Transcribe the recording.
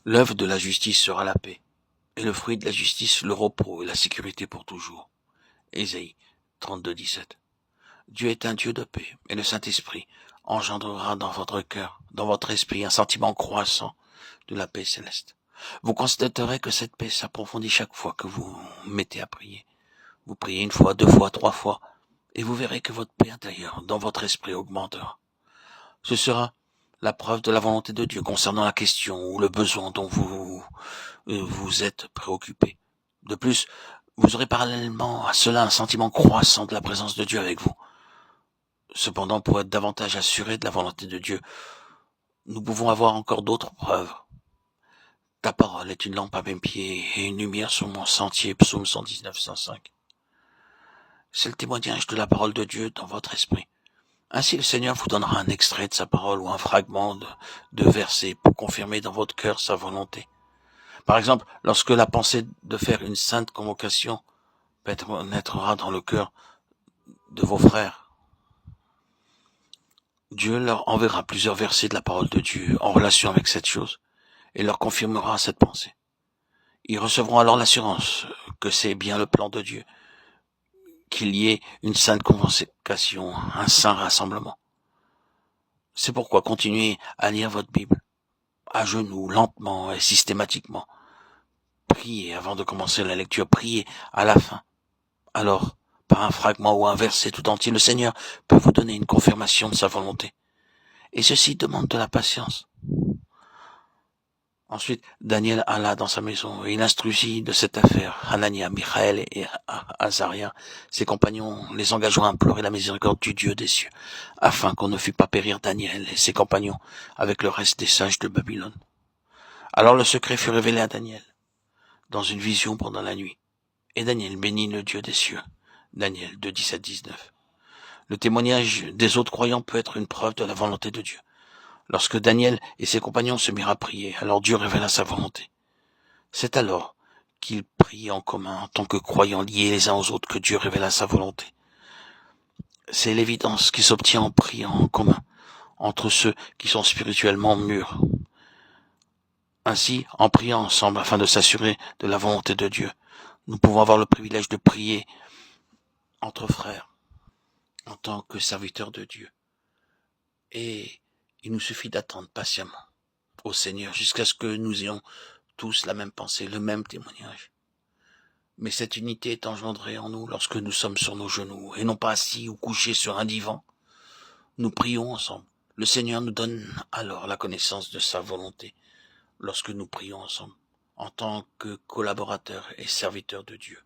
L'œuvre de la justice sera la paix, et le fruit de la justice le repos et la sécurité pour toujours. Ésaïe 32:17. Dieu est un Dieu de paix, et le Saint-Esprit engendrera dans votre cœur, dans votre esprit, un sentiment croissant de la paix céleste. Vous constaterez que cette paix s'approfondit chaque fois que vous mettez à prier. Vous priez une fois, deux fois, trois fois, et vous verrez que votre paix intérieure dans votre esprit augmentera. Ce sera la preuve de la volonté de Dieu concernant la question ou le besoin dont vous êtes préoccupé. De plus, vous aurez parallèlement à cela un sentiment croissant de la présence de Dieu avec vous. Cependant, pour être davantage assuré de la volonté de Dieu, nous pouvons avoir encore d'autres preuves. Ta parole est une lampe à mes pieds et une lumière sur mon sentier, psaume 119, 105. C'est le témoignage de la parole de Dieu dans votre esprit. Ainsi, le Seigneur vous donnera un extrait de sa parole ou un fragment de verset pour confirmer dans votre cœur sa volonté. Par exemple, lorsque la pensée de faire une sainte convocation pénétrera dans le cœur de vos frères, Dieu leur enverra plusieurs versets de la parole de Dieu en relation avec cette chose et leur confirmera cette pensée. Ils recevront alors l'assurance que c'est bien le plan de Dieu, qu'il y ait une sainte convocation, un saint rassemblement. C'est pourquoi continuez à lire votre Bible, à genoux, lentement et systématiquement. Priez avant de commencer la lecture, priez à la fin. Alors, par un fragment ou un verset tout entier, le Seigneur peut vous donner une confirmation de sa volonté. Et ceci demande de la patience. Ensuite, Daniel alla dans sa maison et il instruisit de cette affaire Hanania, Michaël et Azaria. Ses compagnons les engageant à implorer la miséricorde du Dieu des cieux, afin qu'on ne fût pas périr Daniel et ses compagnons avec le reste des sages de Babylone. Alors le secret fut révélé à Daniel, dans une vision pendant la nuit. Et Daniel bénit le Dieu des cieux. Daniel 2, 17-19. Le témoignage des autres croyants peut être une preuve de la volonté de Dieu. Lorsque Daniel et ses compagnons se mirent à prier, alors Dieu révéla sa volonté. C'est alors qu'ils prient en commun en tant que croyants liés les uns aux autres que Dieu révéla sa volonté. C'est l'évidence qui s'obtient en priant en commun entre ceux qui sont spirituellement mûrs. Ainsi, en priant ensemble afin de s'assurer de la volonté de Dieu, nous pouvons avoir le privilège de prier entre frères en tant que serviteurs de Dieu. Et il nous suffit d'attendre patiemment au Seigneur jusqu'à ce que nous ayons tous la même pensée, le même témoignage. Mais cette unité est engendrée en nous lorsque nous sommes sur nos genoux et non pas assis ou couchés sur un divan. Nous prions ensemble. Le Seigneur nous donne alors la connaissance de sa volonté lorsque nous prions ensemble en tant que collaborateurs et serviteurs de Dieu.